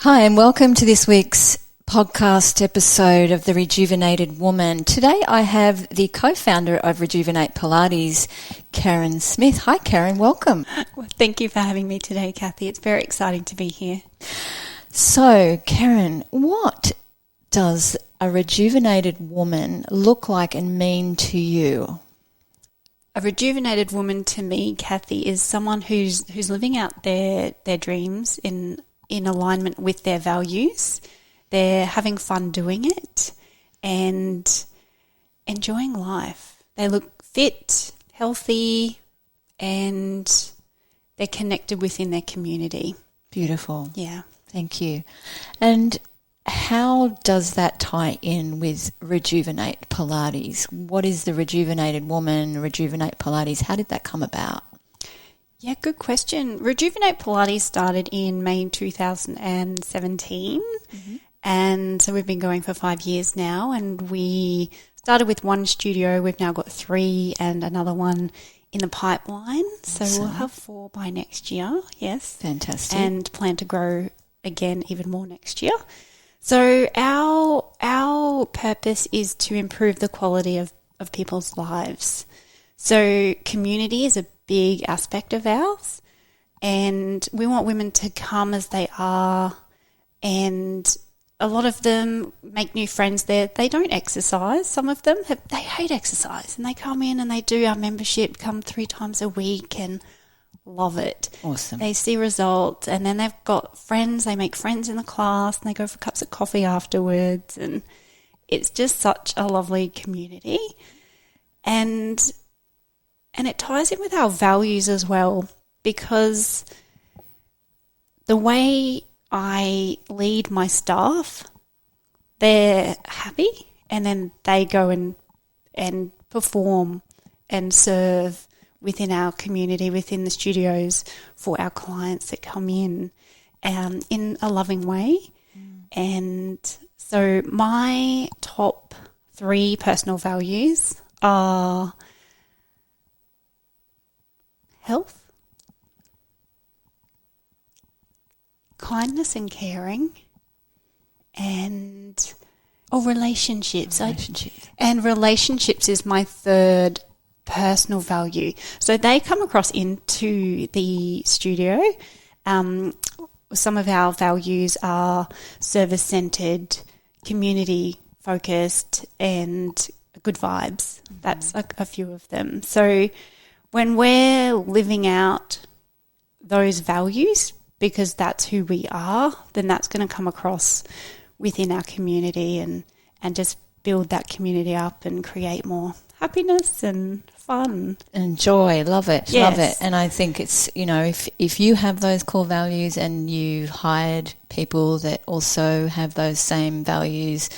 Hi, and welcome to this week's podcast episode of the Rejuvenated Woman. Today I have the co-founder of Rejuvenate Pilates, Kerryn Smith. Hi, Kerryn. Welcome. Well, thank you for having me today, Cathy. It's very exciting to be here. So, Kerryn, what does a rejuvenated woman look like and mean to you? A rejuvenated woman to me, Cathy, is someone who's living out their dreams in alignment with their values. They're having fun doing it and enjoying life. They look fit, healthy, and they're connected within their community. Beautiful. Yeah. Thank you. And how does that tie in with Rejuvenate Pilates? What is the Rejuvenated Woman, Rejuvenate Pilates? How did that come about? Yeah, good question. Rejuvenate Pilates started in May 2017, and so we've been going for 5 years now, and we started with one studio. We've now got 3 and another one in the pipeline, so we'll have 4 by next year, yes. Fantastic. And plan to grow again even more next year. So our purpose is to improve the quality of people's lives. So community is a big aspect of ours, and we want women to come as they are, and a lot of them make new friends there. They don't exercise. Some of them, they hate exercise, and they come in and they do our membership, come 3 times a week and love it. Awesome. They see results, and then they've got friends. They make friends in the class, and they go for cups of coffee afterwards, and it's just such a lovely community. And it ties in with our values as well, because the way I lead my staff, they're happy, and then they go and perform and serve within our community, within the studios for our clients that come in a loving way. And so my top 3 personal values are health, kindness and caring, and relationships. And relationships is my 3rd personal value. So they come across into the studio. Some of our values are service-centered, community-focused, and good vibes. That's a few of them. So when we're living out those values, because that's who we are, then that's going to come across within our community and just build that community up and create more happiness and fun. And joy. Love it. Yes. Love it. And I think it's, if you have those core values and you've hired people that also have those same values,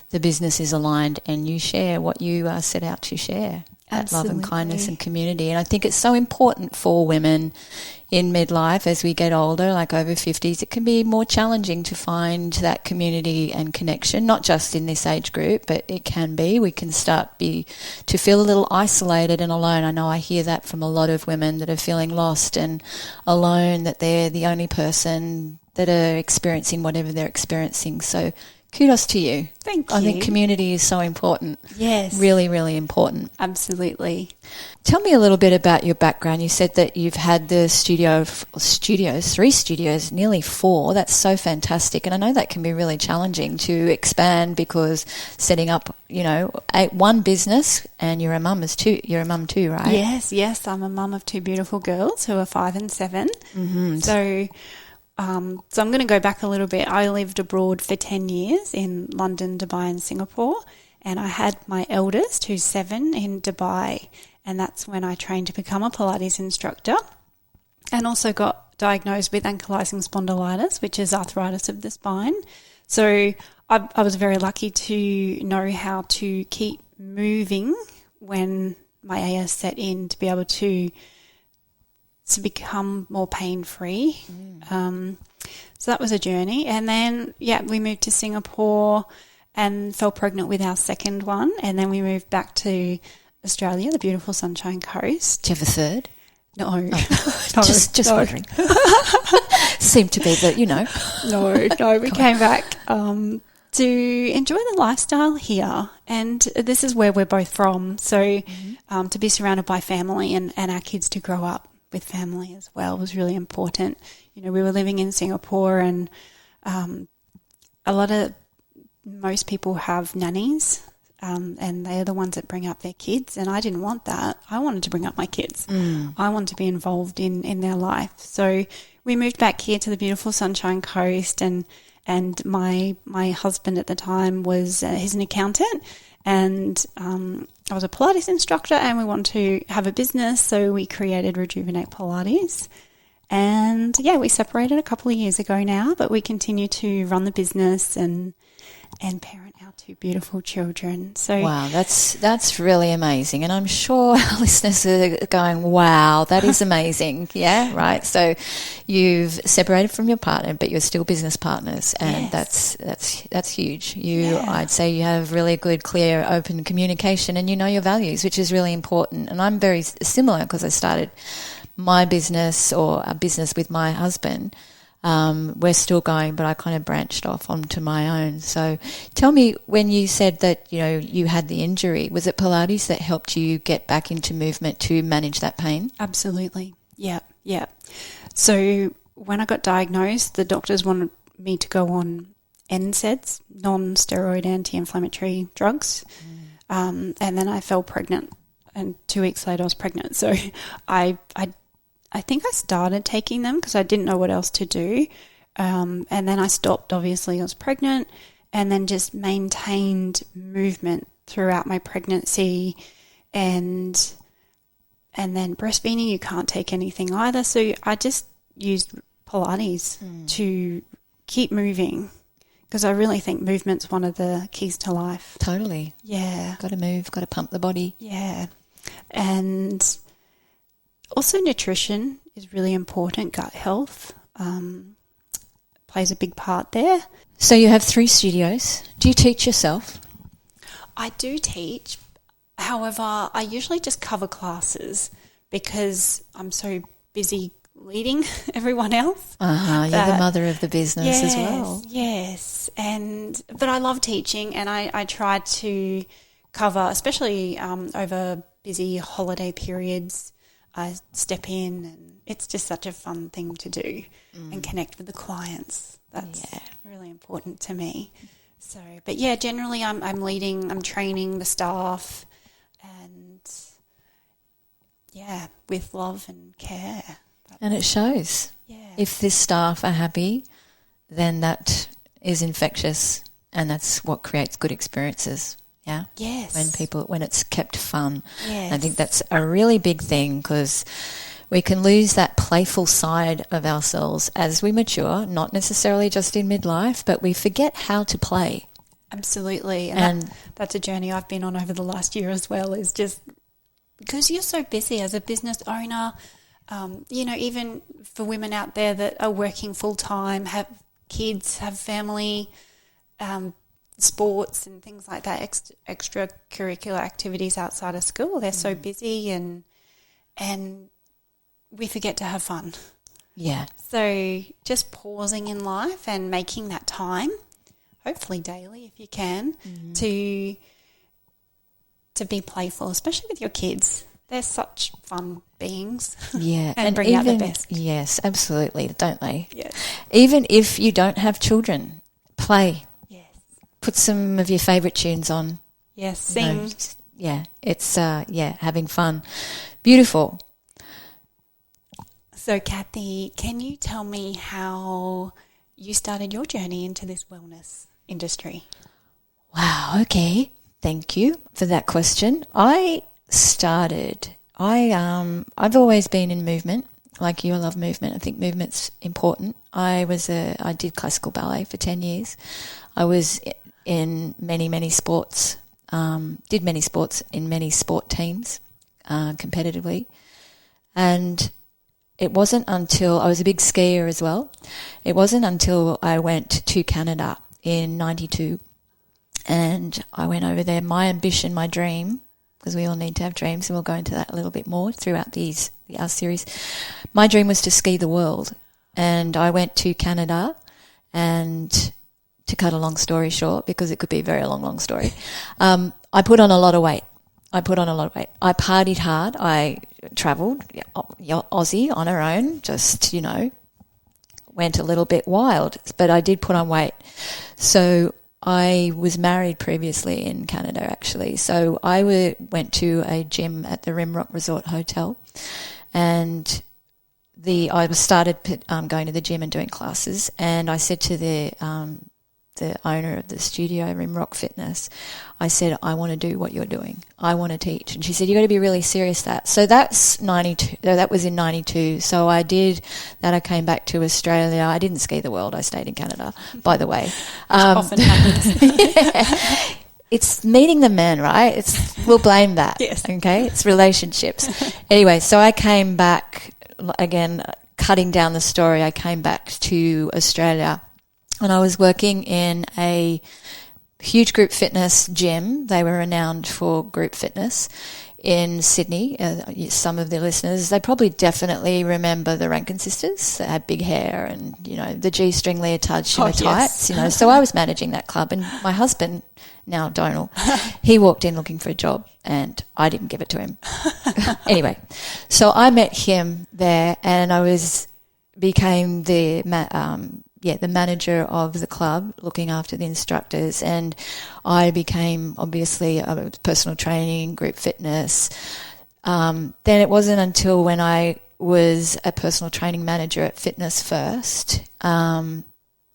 the business is aligned and you share what you set out to share. That love and kindness and community. And I think it's so important for women in midlife as we get older, like over 50s. It can be more challenging to find that community and connection, not just in this age group, but it can be. We can start to feel a little isolated and alone. I know I hear that from a lot of women that are feeling lost and alone, that they're the only person that are experiencing whatever they're experiencing. So kudos to you. Thank you. I think community is so important. Yes. Really, really important. Absolutely. Tell me a little bit about your background. You said that you've had the 3 studios, nearly 4. That's so fantastic. And I know that can be really challenging to expand, because setting up, one business, and you're a mum too, right? Yes. I'm a mum of 2 beautiful girls who are 5 and 7. Mm-hmm. So I'm going to go back a little bit. I lived abroad for 10 years in London, Dubai and Singapore, and I had my eldest, who's 7, in Dubai, and that's when I trained to become a Pilates instructor, and also got diagnosed with ankylosing spondylitis, which is arthritis of the spine. So I was very lucky to know how to keep moving when my AS set in, to be able to become more pain-free. So that was a journey. And then, we moved to Singapore and fell pregnant with our 2nd one. And then we moved back to Australia, the beautiful Sunshine Coast. Do you have a 3rd? No. Just wondering. Seemed to be that, No, we came back to enjoy the lifestyle here. And this is where we're both from. So to be surrounded by family and our kids to grow up with family as well was really important. We were living in Singapore, and most people have nannies, and they are the ones that bring up their kids, and I didn't want that. I wanted to bring up my kids. I wanted to be involved in their life. So we moved back here to the beautiful Sunshine Coast, and my husband at the time was he's an accountant, and I was a Pilates instructor, and we wanted to have a business, so we created Rejuvenate Pilates. And we separated a couple of years ago now, but we continue to run the business and parent our two beautiful children. So wow, that's really amazing. And I'm sure our listeners are going, wow, that is amazing. Yeah, right. So you've separated from your partner, but you're still business partners, and yes. that's huge. I'd say you have really good, clear, open communication, and you know your values, which is really important. And I'm very similar because I started my business, or a business with my husband. We're still going, but I kind of branched off onto my own. So tell me, when you said that, you had the injury, was it Pilates that helped you get back into movement to manage that pain? Absolutely. Yeah. So when I got diagnosed, the doctors wanted me to go on NSAIDs, non-steroid anti-inflammatory drugs. And then I fell pregnant, and 2 weeks later I was pregnant. So I think I started taking them because I didn't know what else to do. And then I stopped, obviously. I was pregnant, and then just maintained movement throughout my pregnancy. And then breastfeeding, you can't take anything either. So I just used Pilates to keep moving, because I really think movement's one of the keys to life. Totally. Yeah. Got to move, got to pump the body. Yeah. And also nutrition is really important. Gut health plays a big part there. So you have 3 studios. Do you teach yourself? I do teach. However, I usually just cover classes because I'm so busy leading everyone else. You're the mother of the business as well. Yes. But I love teaching, and I try to cover, especially over busy holiday periods. I step in, and it's just such a fun thing to do and connect with the clients. That's really important to me. So, but generally I'm leading, I'm training the staff, and with love and care. And it shows. Yeah. If the staff are happy, then that is infectious, and that's what creates good experiences. Yeah. Yes. When it's kept fun. Yes. I think that's a really big thing, because we can lose that playful side of ourselves as we mature, not necessarily just in midlife, but we forget how to play. Absolutely. And that's a journey I've been on over the last year as well, is just because you're so busy as a business owner, even for women out there that are working full time, have kids, have family, sports and things like that, extracurricular activities outside of school. They're so busy, and we forget to have fun. Yeah. So just pausing in life and making that time, hopefully daily if you can, to be playful, especially with your kids. They're such fun beings. Yeah. and bring out the best. Yes, absolutely, don't they? Yes. Even if you don't have children, play. Yes. Put some of your favourite tunes on. Yes, sing. It's having fun. Beautiful. So, Cathy, can you tell me how you started your journey into this wellness industry? Wow, okay. Thank you for that question. I've always been in movement. Like you, I love movement. I think movement's important. I did classical ballet for 10 years. I was in many sports, did many sports in many sport teams competitively. And it wasn't until, I was a big skier as well, it wasn't until I went to Canada in 92 and I went over there. My ambition, my dream, because we all need to have dreams, and we'll go into that a little bit more throughout our series. My dream was to ski the world. and I went to Canada, and to cut a long story short, because it could be a very long story, I put on a lot of weight. I partied hard. I travelled, Aussie on her own, just, went a little bit wild, but I did put on weight. So I was married previously in Canada, actually. So I went to a gym at the Rimrock Resort Hotel, and I started going to the gym and doing classes, and I said to the owner of the studio, Rimrock Fitness, I said, I want to do what you're doing. I want to teach. And she said, you got to be really serious that. So that's 92. That was in 92. So I did that. I came back to Australia. I didn't ski the world. I stayed in Canada, by the way. Often happens. Yeah. It's meeting the men, right? We'll blame that. Yes. Okay. It's relationships. Anyway, so I came back, again, cutting down the story. I came back to Australia, and I was working in a huge group fitness gym. They were renowned for group fitness in Sydney. Some of the listeners, they probably definitely remember the Rankin sisters. They had big hair and, the G-string leotard shimmer tights, So I was managing that club, and my husband, now Donald, he walked in looking for a job, and I didn't give it to him. Anyway, so I met him there, and I became the manager of the club, looking after the instructors, and I became obviously a personal training, group fitness. Then it wasn't until when I was a personal training manager at Fitness First.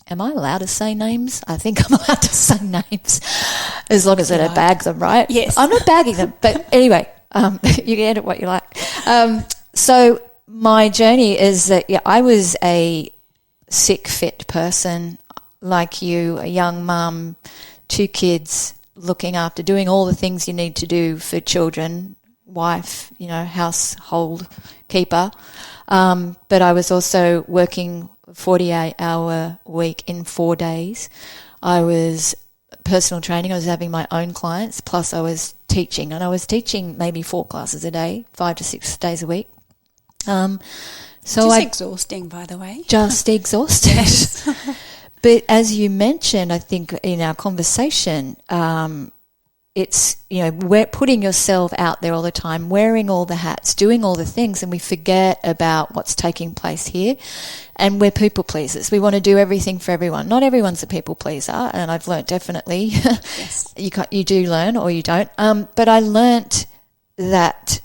Am I allowed to say names? I think I'm allowed to say names, as long as I don't bag them, right? Yes. I'm not bagging them, but anyway, you can edit what you like. So my journey is that, I was a sick, fit person like you, a young mum, 2 kids, looking after, doing all the things you need to do for children, wife, household keeper. But I was also working 48-hour week in 4 days. I was personal training. I was having my own clients, plus I was teaching, and I was teaching maybe 4 classes a day, 5 to 6 days a week. So exhausting, by the way. Just exhausted. Yes. But as you mentioned, I think in our conversation, it's, we're putting yourself out there all the time, wearing all the hats, doing all the things, and we forget about what's taking place here. And we're people pleasers. We want to do everything for everyone. Not everyone's a people pleaser, and I've learnt definitely. Yes. You do learn, or you don't. But I learnt that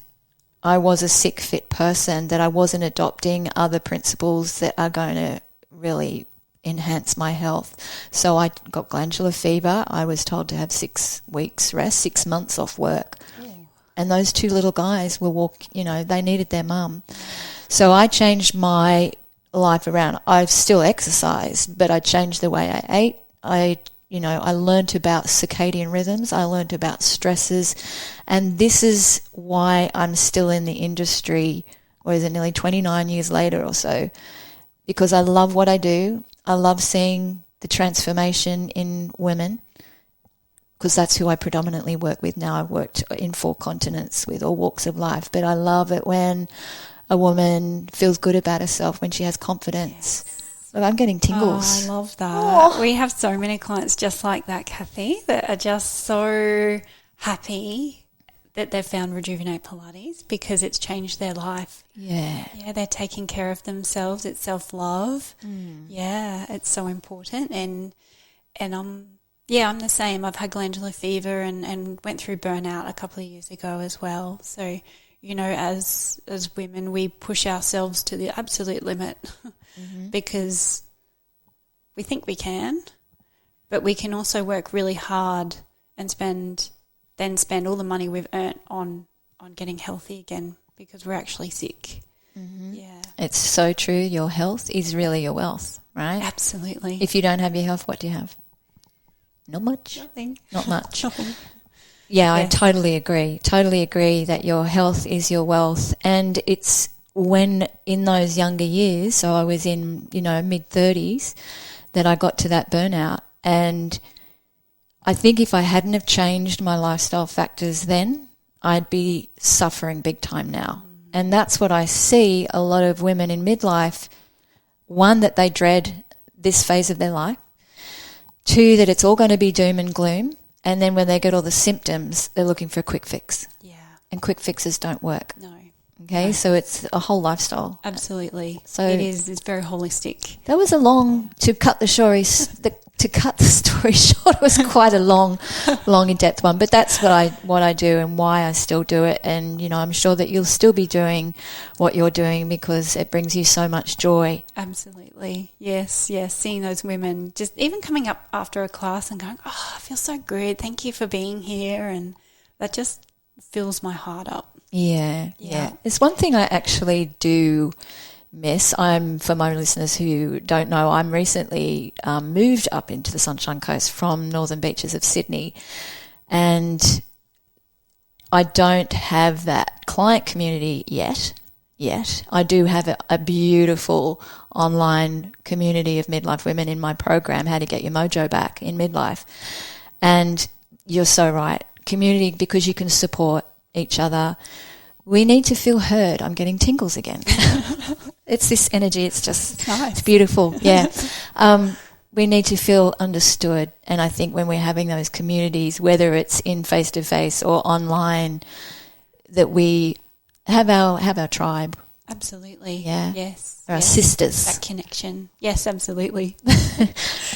I was a sick, fit person, that I wasn't adopting other principles that are going to really enhance my health. So I got glandular fever. I was told to have 6 weeks rest, 6 months off work. Ooh. And those 2 little guys they needed their mum. So I changed my life around. I've still exercised, but I changed the way I ate. I learned about circadian rhythms. I learned about stresses. And this is why I'm still in the industry, nearly 29 years later or so, because I love what I do. I love seeing the transformation in women, because that's who I predominantly work with now. I've worked in 4 continents with all walks of life, but I love it when a woman feels good about herself, when she has confidence. Yes. I'm getting tingles. Oh, I love that. Oh. We have so many clients just like that, Cathy, that are just so happy that they've found Rejuvenate Pilates because it's changed their life. Yeah. Yeah, they're taking care of themselves. It's self-love. Yeah, it's so important. And I'm the same. I've had glandular fever and went through burnout a couple of years ago as well. So, as women, we push ourselves to the absolute limit. Because we think we can, but we can also work really hard and spend all the money we've earned on getting healthy again, because we're actually sick. Yeah. It's so true. Your health is really your wealth, right? Absolutely. If you don't have your health, what do you have? Not much. Nothing. Not much. Nothing. Yeah, I totally agree. Totally agree that your health is your wealth. And it's when in those younger years, so I was in, mid-30s, that I got to that burnout. And I think if I hadn't have changed my lifestyle factors then, I'd be suffering big time now. And that's what I see a lot of women in midlife, one, that they dread this phase of their life. Two, that it's all going to be doom and gloom. And then when they get all the symptoms, they're looking for a quick fix. Yeah. And quick fixes don't work. No. Okay, so it's a whole lifestyle. Absolutely. So it is. It's very holistic. That was a long, to cut the story short, it was quite a long in-depth one. But that's what I do and why I still do it. And, you know, I'm sure that you'll still be doing what you're doing because it brings you so much joy. Absolutely. Yes. Seeing those women just even coming up after a class and going, oh, I feel so good. Thank you for being here. And that just fills my heart up. Yeah. It's one thing I actually do miss. For my listeners who don't know, I'm recently moved up into the Sunshine Coast from northern beaches of Sydney, and I don't have that client community yet. I do have a beautiful online community of midlife women in my program, How to Get Your Mojo Back in Midlife. And you're so right. Community, because you can support each other. We need to feel heard. I'm getting tingles again. It's this energy. It's just nice. It's beautiful. Yeah. We need to feel understood. And I think when we're having those communities, whether it's in face-to-face or online, that we have our tribe. Absolutely. Yeah. Yes. Our sisters. That connection. Yes, absolutely.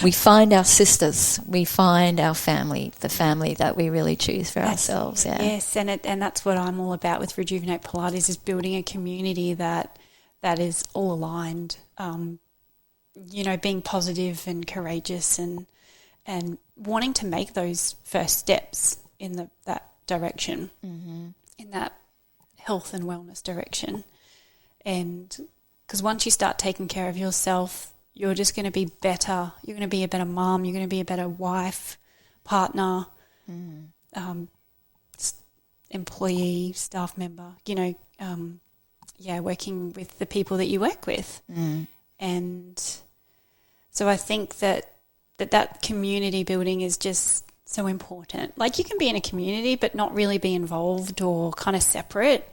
We find our sisters. We find our family, the family that we really choose for ourselves. Yeah. Yes, and that's what I'm all about with Rejuvenate Pilates, is building a community that is all aligned. You know, being positive and courageous and wanting to make those first steps in that direction, in that health and wellness direction. And because once you start taking care of yourself, you're just going to be better. You're going to be a better mom. You're going to be a better wife, partner, employee, staff member, you know, working with the people that you work with. And so I think that community building is just so important. Like, you can be in a community but not really be involved or kind of separate,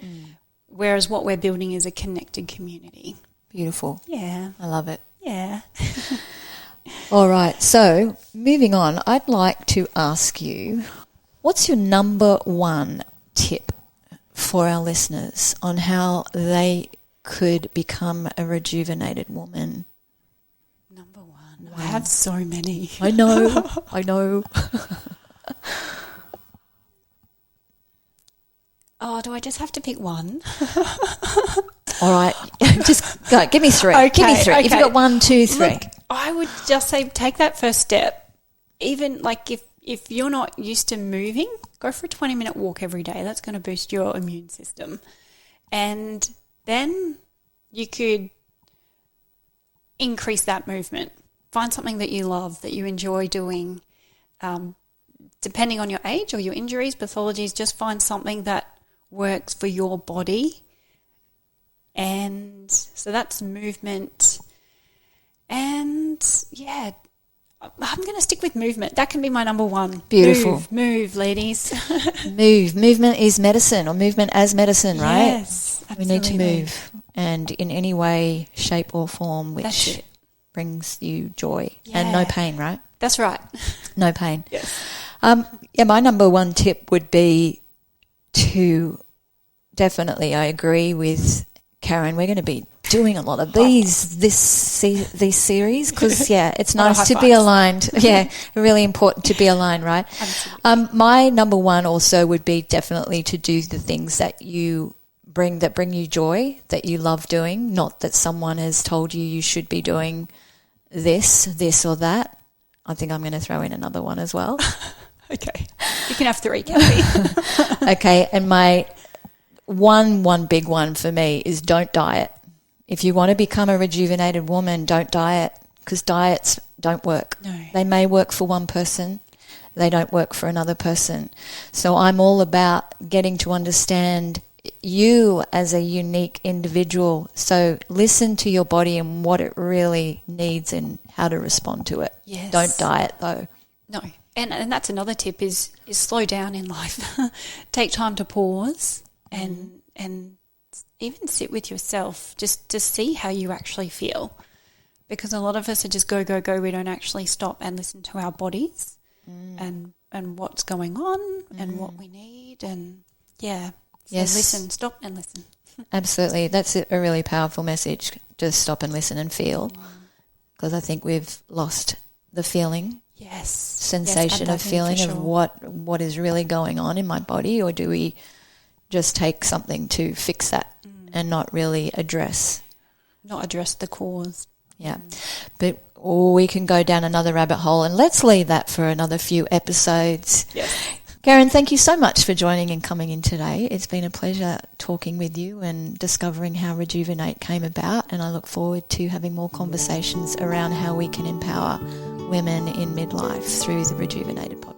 whereas what we're building is a connected community. Beautiful. Yeah. I love it. Yeah. All right. So moving on, I'd like to ask you, what's your number one tip for our listeners on how they could become a rejuvenated woman? Number one. I have so many. I know. Oh, do I just have to pick one? All right. Just go. Give me three. Okay, Give me three. okay. If you've got 1, 2, 3. Look, I would just say take that first step. Even like if you're not used to moving, go for a 20-minute walk every day. That's going to boost your immune system. And then you could increase that movement. Find something that you love, that you enjoy doing. Depending on your age or your injuries, pathologies, just find something that works for your body. And so that's movement. And yeah, I'm going to stick with movement. That can be my number one. Beautiful. Move, ladies. Movement is medicine, or movement as medicine, right? Yes, absolutely. We need to move, and in any way, shape or form which brings you joy and no pain, right? That's right. No pain. Yes. My number one tip would be to definitely, I agree with Kerryn, we're going to be doing a lot of these series because, it's nice to be aligned. Yeah, really important to be aligned, right? Absolutely. My number one also would be definitely to do the things that bring you joy, that you love doing, not that someone has told you should be doing this or that. I think I'm going to throw in another one as well. Okay. You can have 3, Cathy. Okay, and my one big one for me is don't diet. If you want to become a rejuvenated woman, don't diet, because diets don't work. No. They may work for one person, they don't work for another person. So I'm all about getting to understand you as a unique individual. So listen to your body and what it really needs and how to respond to it. Yes. Don't diet though. No. And that's another tip is slow down in life. Take time to pause and even sit with yourself just to see how you actually feel. because a lot of us are just go, go, go. We don't actually stop and listen to our bodies and what's going on and what we need. And, so listen, stop and listen. Absolutely. That's a really powerful message. Just stop and listen and feel, because I think we've lost the feeling. Yes. Sensation of feeling of what is really going on in my body, or do we just take something to fix that and not really address the cause. Yeah. But we can go down another rabbit hole, and let's leave that for another few episodes. Yes. Kerryn, thank you so much for joining and coming in today. It's been a pleasure talking with you and discovering how Rejuvenate came about, and I look forward to having more conversations around how we can empower women in midlife through the Rejuvenated podcast.